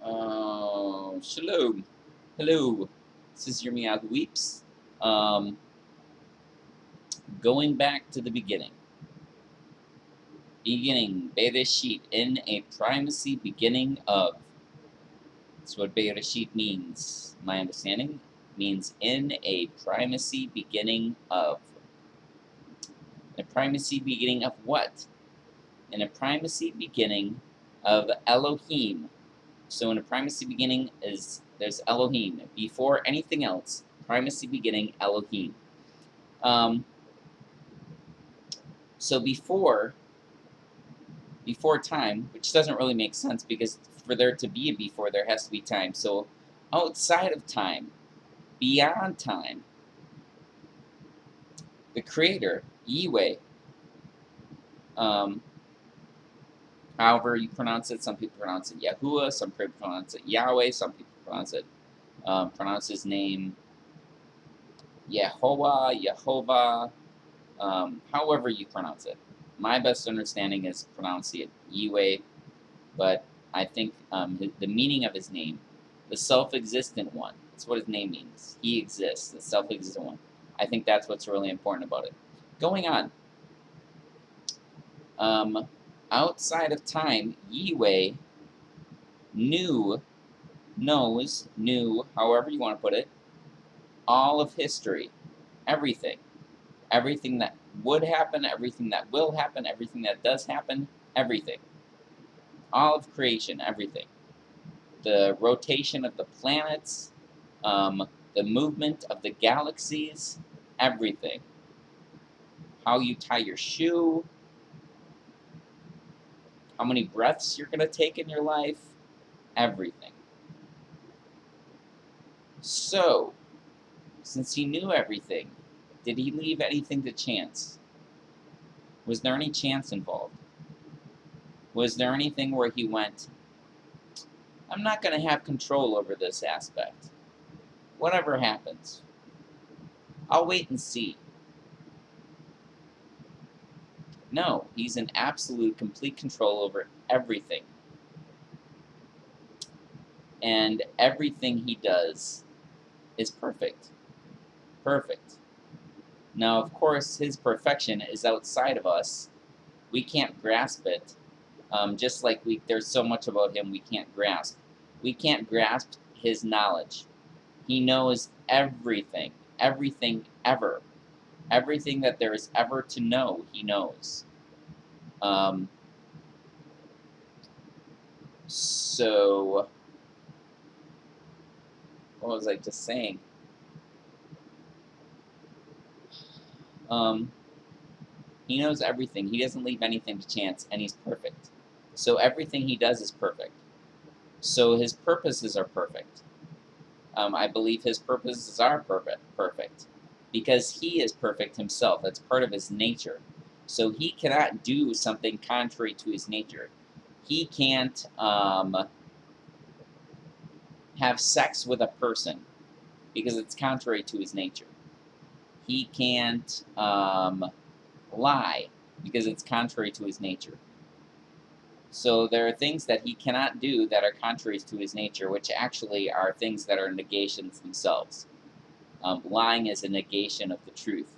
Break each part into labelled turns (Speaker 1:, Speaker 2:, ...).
Speaker 1: Shalom. Hello. This is your Miyagi Weeps. Um, Going back to the beginning. Beginning, Bereshit, in a primacy beginning of. That's what Bereshit means. My understanding means in a primacy beginning of. A primacy beginning of what? In a primacy beginning of Elohim. So in a primacy beginning there's Elohim. Before anything else, primacy beginning Elohim. Um, so before time, which doesn't really make sense because for there to be a before, there has to be time. So outside of time, beyond time, the Creator, Yahweh, um, however you pronounce it, some people pronounce it Yahuwah, some people pronounce it Yahweh, some people pronounce his name Yehovah, Yehovah, however you pronounce it. My best understanding is pronouncing it Yahweh, but I think the meaning of his name, the self-existent one, that's what his name means. He exists, the self-existent one. I think that's what's really important about it. Going on. Outside of time, Yahweh knew, however you want to put it, all of history, everything. Everything that would happen, everything that will happen, everything that does happen, everything. All of creation, everything. The rotation of the planets, the movement of the galaxies, everything. How you tie your shoe, how many breaths you're going to take in your life, everything. So, since he knew everything, did he leave anything to chance? Was there any chance involved? Was there anything where he went, I'm not going to have control over this aspect. Whatever happens, I'll wait and see. No, he's in absolute, complete control over everything. And everything he does is perfect. Perfect. Now, of course, his perfection is outside of us. We can't grasp it. Just like there's so much about him we can't grasp. We can't grasp his knowledge. He knows everything. Everything ever. Everything that there is ever to know, he knows. So, what was I just saying? He knows everything. He doesn't leave anything to chance, and he's perfect. So everything he does is perfect. So his purposes are perfect. I believe his purposes are perfect, because he is perfect himself. That's part of his nature. So he cannot do something contrary to his nature. He can't have sex with a person because it's contrary to his nature. He can't lie because it's contrary to his nature. So there are things that he cannot do that are contrary to his nature, which actually are things that are negations themselves. Lying is a negation of the truth.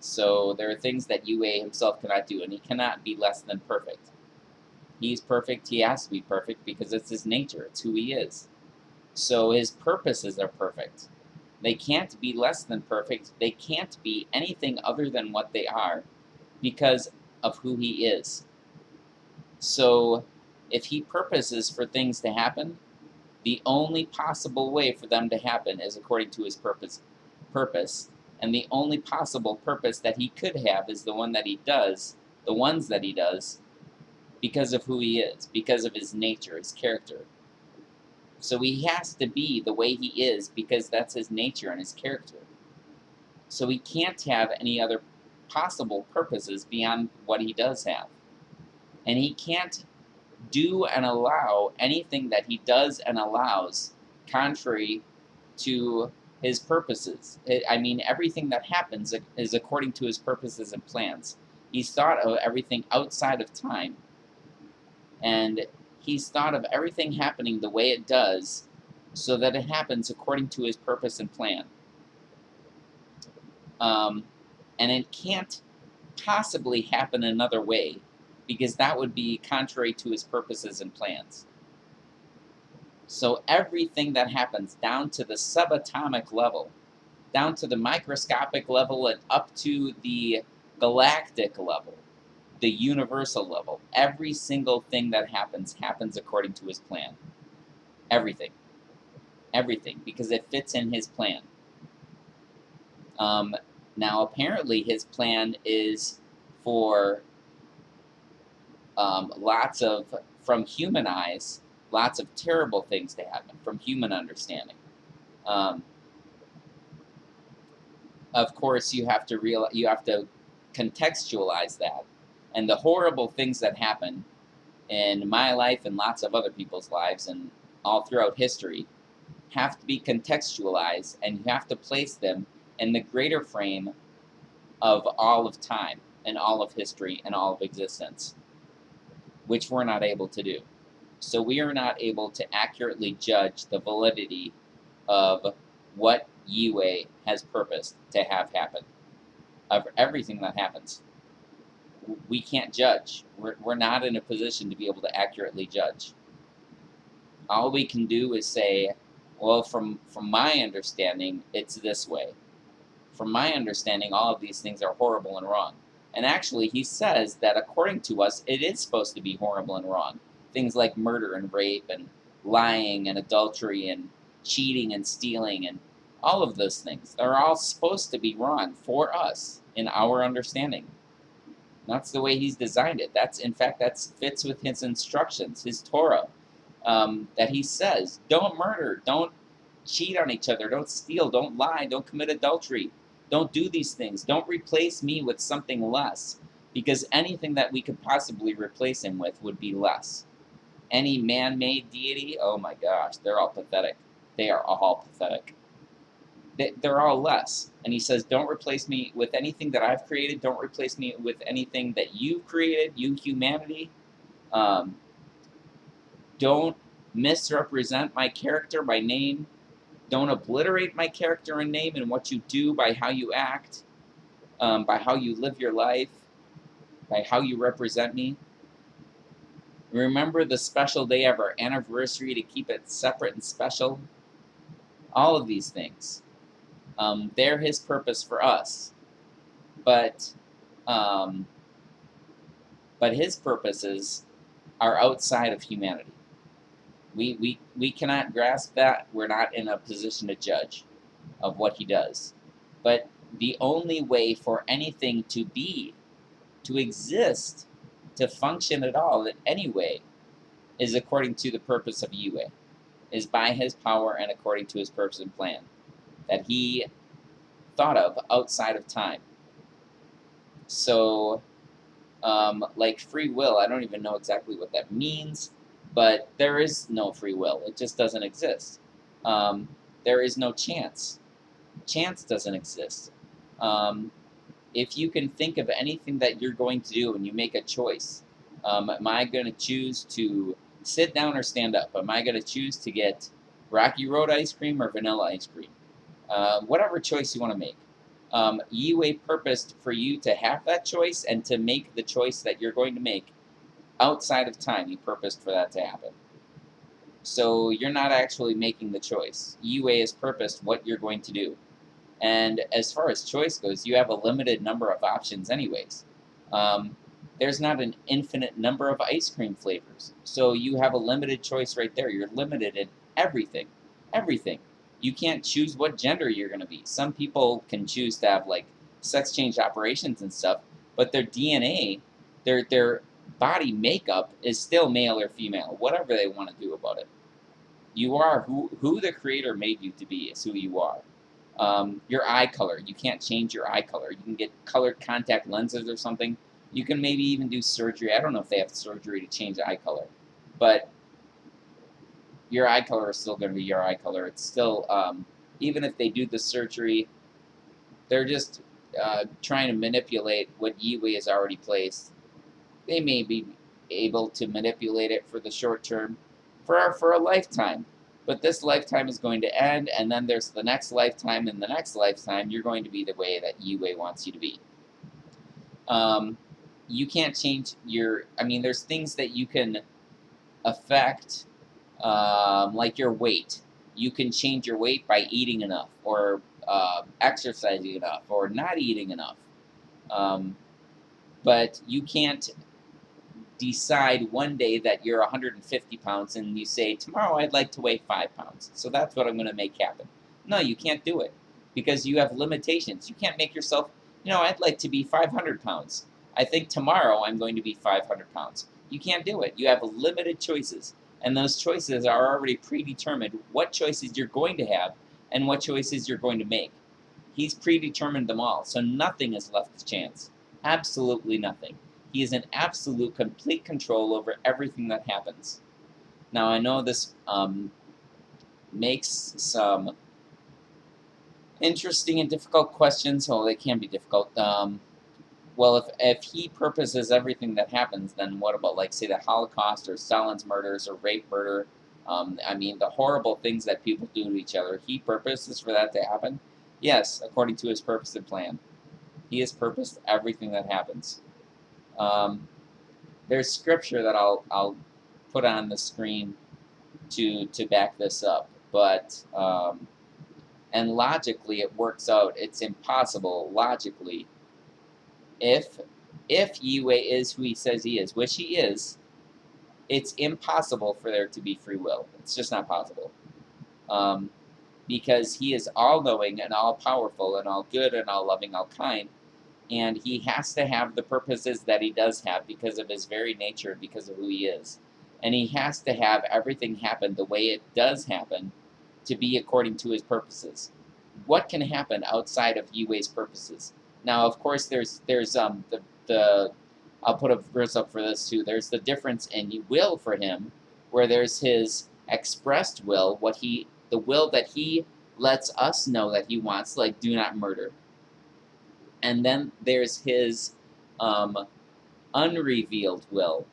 Speaker 1: So there are things that Yahweh himself cannot do, and he cannot be less than perfect. He's perfect, he has to be perfect because it's his nature, it's who he is. So his purposes are perfect. They can't be less than perfect, they can't be anything other than what they are because of who he is. So if he purposes for things to happen, the only possible way for them to happen is according to his purpose. And the only possible purpose that he could have is the one that he does, the ones that he does, because of who he is, because of his nature, his character. So he has to be the way he is because that's his nature and his character. So he can't have any other possible purposes beyond what he does have. And he can't do and allow anything that he does and allows contrary to his purposes. I mean, everything that happens is according to his purposes and plans. He's thought of everything outside of time, and He's thought of everything happening the way it does so that it happens according to his purpose and plan. And it can't possibly happen another way because that would be contrary to his purposes and plans. So everything that happens down to the subatomic level, down to the microscopic level, and up to the galactic level, the universal level, every single thing that happens according to his plan. Everything. Everything, because it fits in his plan. Now, apparently, his plan is for lots of, from human eyes, lots of terrible things to happen, from human understanding. Of course, you have to contextualize that, and the horrible things that happen in my life and lots of other people's lives and all throughout history have to be contextualized, and you have to place them in the greater frame of all of time and all of history and all of existence, which we're not able to do. So we are not able to accurately judge the validity of what Yue has purposed to have happen, of everything that happens. We can't judge. We're not in a position to be able to accurately judge. All we can do is say, well, from my understanding, it's this way. From my understanding, all of these things are horrible and wrong. And actually, he says that according to us, it is supposed to be horrible and wrong. Things like murder and rape and lying and adultery and cheating and stealing and all of those things. They're all supposed to be wrong for us in our understanding. That's the way he's designed it. That fits with his instructions, his Torah, that he says, don't murder, don't cheat on each other, don't steal, don't lie, don't commit adultery. Don't do these things. Don't replace me with something less, because anything that we could possibly replace him with would be less. Any man-made deity, oh my gosh, they're all pathetic. They are all pathetic. They're all less. And he says, don't replace me with anything that I've created. Don't replace me with anything that you've created, you humanity. Don't misrepresent my character, my name. Don't obliterate my character and name and what you do by how you act, by how you live your life, by how you represent me. Remember the special day of our anniversary to keep it separate and special. All of these things. They're his purpose for us. But his purposes are outside of humanity. We cannot grasp that. We're not in a position to judge of what he does. But the only way for anything to be, to exist, to function at all in any way, is according to the purpose of Yue, is by his power and according to his purpose and plan that he thought of outside of time. So, like free will, I don't even know exactly what that means, but there is no free will. It just doesn't exist. There is no chance. Chance doesn't exist. If you can think of anything that you're going to do and you make a choice, am I going to choose to sit down or stand up? Am I going to choose to get Rocky Road ice cream or vanilla ice cream? Whatever choice you want to make. Yue purposed for you to have that choice and to make the choice that you're going to make outside of time. He purposed for that to happen. So you're not actually making the choice. Yue has purposed what you're going to do. And as far as choice goes, you have a limited number of options anyways. There's not an infinite number of ice cream flavors. So you have a limited choice right there. You're limited in everything. Everything. You can't choose what gender you're going to be. Some people can choose to have like sex change operations and stuff, but their DNA, their body makeup is still male or female, whatever they want to do about it. You are who the creator made you to be is who you are. Your eye color, you can't change your eye color. You can get colored contact lenses or something. You can maybe even do surgery. I don't know if they have surgery to change eye color, but your eye color is still going to be your eye color. It's still, even if they do the surgery, they're just trying to manipulate what Yue has already placed. They may be able to manipulate it for the short term for a lifetime. But this lifetime is going to end, and then there's the next lifetime, and the next lifetime you're going to be the way that Yue wants you to be. You can't change your, I mean, there's things that you can affect, like your weight. You can change your weight by eating enough, or exercising enough, or not eating enough. But you can't decide one day that you're 150 pounds and you say, tomorrow I'd like to weigh 5 pounds. So that's what I'm going to make happen. No, you can't do it because you have limitations. You can't make yourself, I'd like to be 500 pounds. I think tomorrow I'm going to be 500 pounds. You can't do it. You have limited choices. And those choices are already predetermined what choices you're going to have and what choices you're going to make. He's predetermined them all. So nothing is left to chance. Absolutely nothing. He is in absolute, complete control over everything that happens. Now, I know this makes some interesting and difficult questions. Well, they can be difficult. Well, if he purposes everything that happens, then what about, like, say, the Holocaust or Stalin's murders or rape, murder? I mean, the horrible things that people do to each other. He purposes for that to happen? Yes, according to his purpose and plan. He has purposed everything that happens. There's scripture that I'll put on the screen to back this up, but and logically it works out. It's impossible logically if Yue is who he says he is, which he is. It's impossible for there to be free will. It's just not possible, because he is all-knowing and all-powerful and all-good and all-loving, all-kind. And he has to have the purposes that he does have because of his very nature, because of who he is. And he has to have everything happen the way it does happen to be according to his purposes. What can happen outside of Yue's purposes? Now, of course, there's the I'll put a verse up for this too. There's the difference in will for him, where there's his expressed will, the will that he lets us know that he wants, like do not murder. And then there's his unrevealed will,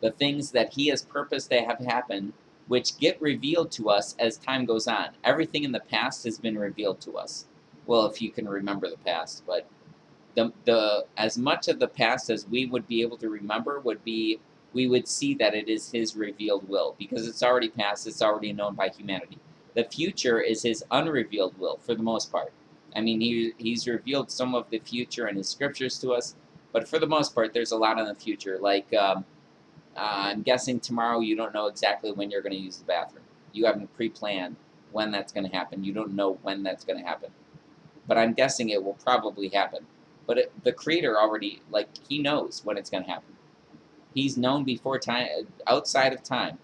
Speaker 1: the things that he has purposed to have happen, which get revealed to us as time goes on. Everything in the past has been revealed to us. Well, if you can remember the past, but the as much of the past as we would be able to remember would be, we would see that it is his revealed will, because it's already past, it's already known by humanity. The future is his unrevealed will for the most part. I mean, he's revealed some of the future in his scriptures to us, but for the most part, there's a lot in the future. Like, I'm guessing tomorrow you don't know exactly when you're going to use the bathroom. You haven't pre-planned when that's going to happen. You don't know when that's going to happen. But I'm guessing it will probably happen. But the Creator already, like, he knows when it's going to happen. He's known before time, outside of time.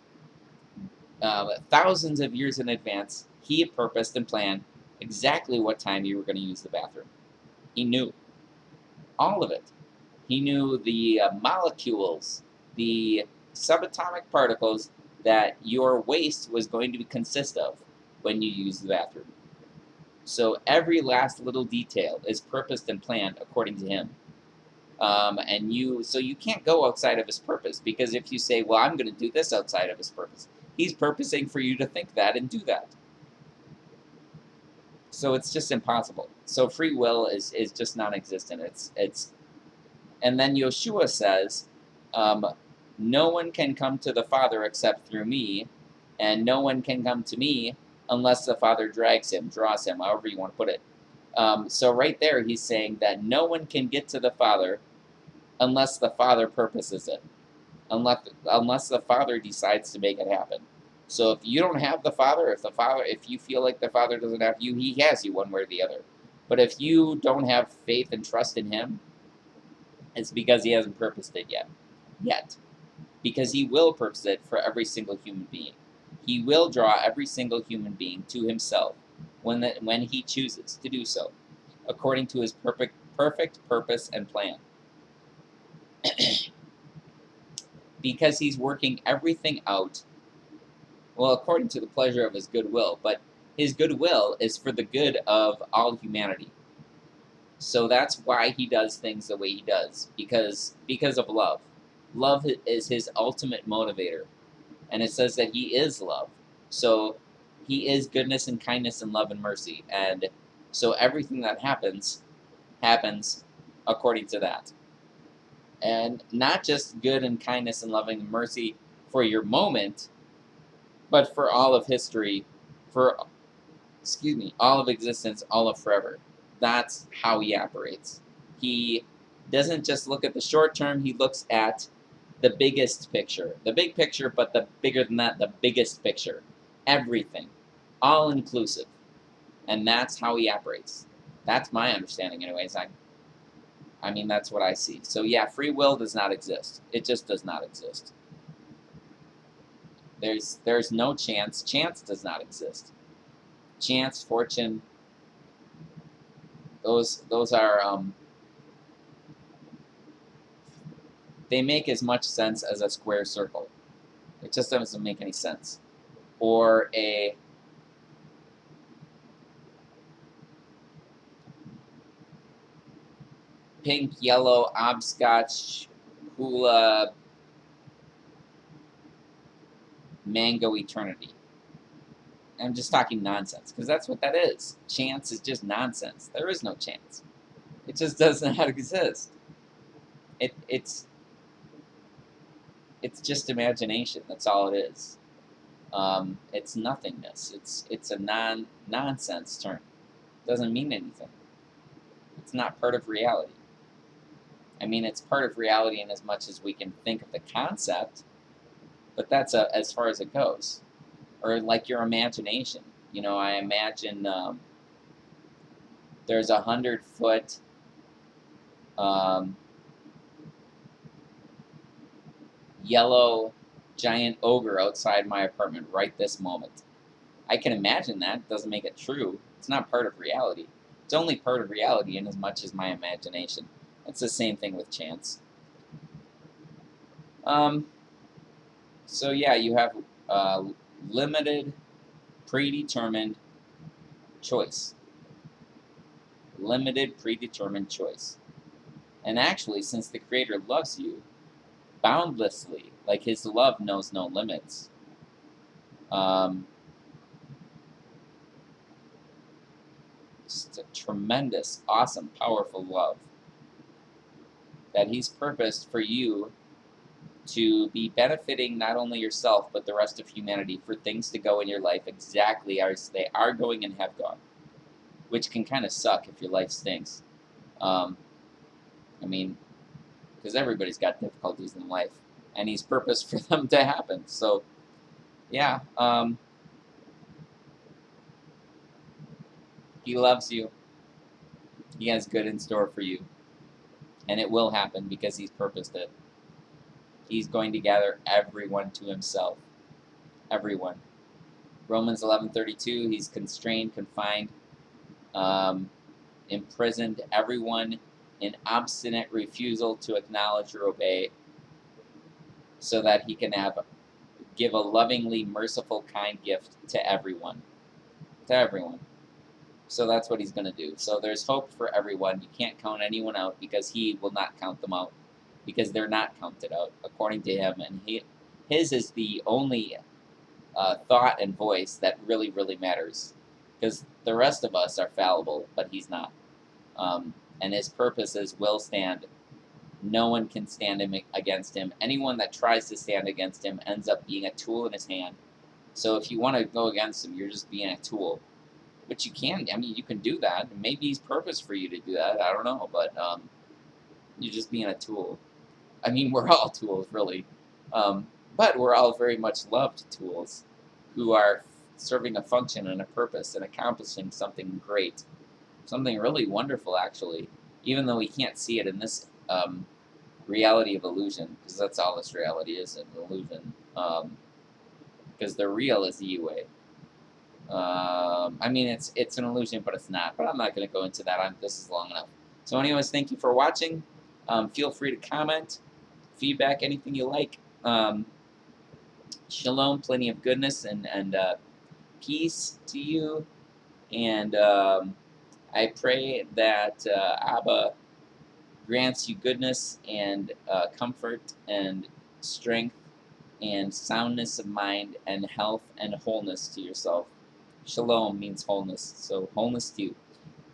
Speaker 1: Thousands of years in advance, he had purposed and planned exactly what time you were going to use the bathroom. He knew all of it. He knew the molecules, the subatomic particles that your waste was going to consist of when you use the bathroom. So every last little detail is purposed and planned according to him. So you can't go outside of his purpose, because if you say, well, I'm going to do this outside of his purpose, he's purposing for you to think that and do that. So it's just impossible. So free will is just non-existent. And then Yeshua says, no one can come to the Father except through me, and no one can come to me unless the Father draws him, however you want to put it. So right there, he's saying that no one can get to the Father unless the Father purposes it, unless the Father decides to make it happen. So if you don't have the Father, if you feel like the Father doesn't have you, he has you one way or the other. But if you don't have faith and trust in him, it's because he hasn't purposed it yet. Because he will purpose it for every single human being. He will draw every single human being to himself when he chooses to do so, according to his perfect purpose and plan. Because he's working everything out, well, according to the pleasure of his good will, but his good will is for the good of all humanity. So that's why he does things the way he does, because of love. Love is his ultimate motivator. And it says that he is love. So he is goodness and kindness and love and mercy. And so everything that happens according to that. And not just good and kindness and loving and mercy for your moment, but for all of history, for all of existence, all of forever. That's how he operates. He doesn't just look at the short term, he looks at the biggest picture. The big picture, but the bigger than that, the biggest picture. Everything. All inclusive. And that's how he operates. That's my understanding anyways. I mean that's what I see. So yeah, free will does not exist. It just does not exist. There's no chance. Chance does not exist. Chance, fortune, those are they make as much sense as a square circle. It just doesn't make any sense. Or a pink, yellow, obscotch, hula, mango eternity. I'm just talking nonsense because that's what that is. Chance is just nonsense. There is no chance. It just does not exist. It's just imagination. That's all it is. It's nothingness. It's a nonsense term. It doesn't mean anything. It's not part of reality. I mean, it's part of reality in as much as we can think of the concept, but that's as far as it goes. Or like your imagination. You know, I imagine there's 100-foot yellow giant ogre outside my apartment right this moment. I can imagine that. It doesn't make it true. It's not part of reality. It's only part of reality in as much as my imagination. It's the same thing with chance. So yeah, you have limited, predetermined choice. Limited, predetermined choice. And actually, since the Creator loves you boundlessly, like His love knows no limits, just a tremendous, awesome, powerful love that He's purposed for you to be benefiting not only yourself but the rest of humanity, for things to go in your life exactly as they are going and have gone, which can kind of suck if your life stinks. I mean, because everybody's got difficulties in life, and He's purposed for them to happen. So, yeah, He loves you. He has good in store for you, and it will happen because He's purposed it. He's going to gather everyone to Himself. Everyone. Romans 11:32. He's constrained, confined, imprisoned everyone in obstinate refusal to acknowledge or obey, so that He can give a lovingly merciful, kind gift to everyone. To everyone. So that's what He's going to do. So there's hope for everyone. You can't count anyone out because He will not count them out, because they're not counted out according to Him. And His is the only thought and voice that really, really matters, because the rest of us are fallible, but He's not. And His purposes will stand. No one can stand against Him. Anyone that tries to stand against Him ends up being a tool in His hand. So if you want to go against Him, you're just being a tool. But you can, I mean, you can do that. Maybe He's purposed for you to do that. I don't know. But you're just being a tool. I mean, we're all tools, really. But we're all very much loved tools who are serving a function and a purpose and accomplishing something great. Something really wonderful, actually. Even though we can't see it in this reality of illusion, because that's all this reality is, an illusion. Because the real is the UA. I mean, it's an illusion, but it's not. But I'm not going to go into that. This is long enough. So anyways, thank you for watching. Feel free to comment, feedback, anything you like. Shalom, plenty of goodness and peace to you. And I pray that Abba grants you goodness and comfort and strength and soundness of mind and health and wholeness to yourself. Shalom means wholeness, so wholeness to you.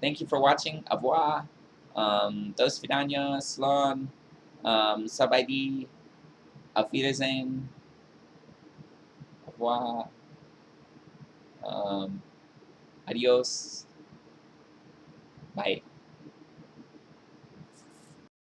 Speaker 1: Thank you for watching. Au revoir. Dos vidania, Salon, Sabaidi, Auf Wiedersehen, Au revoir, adios, bye.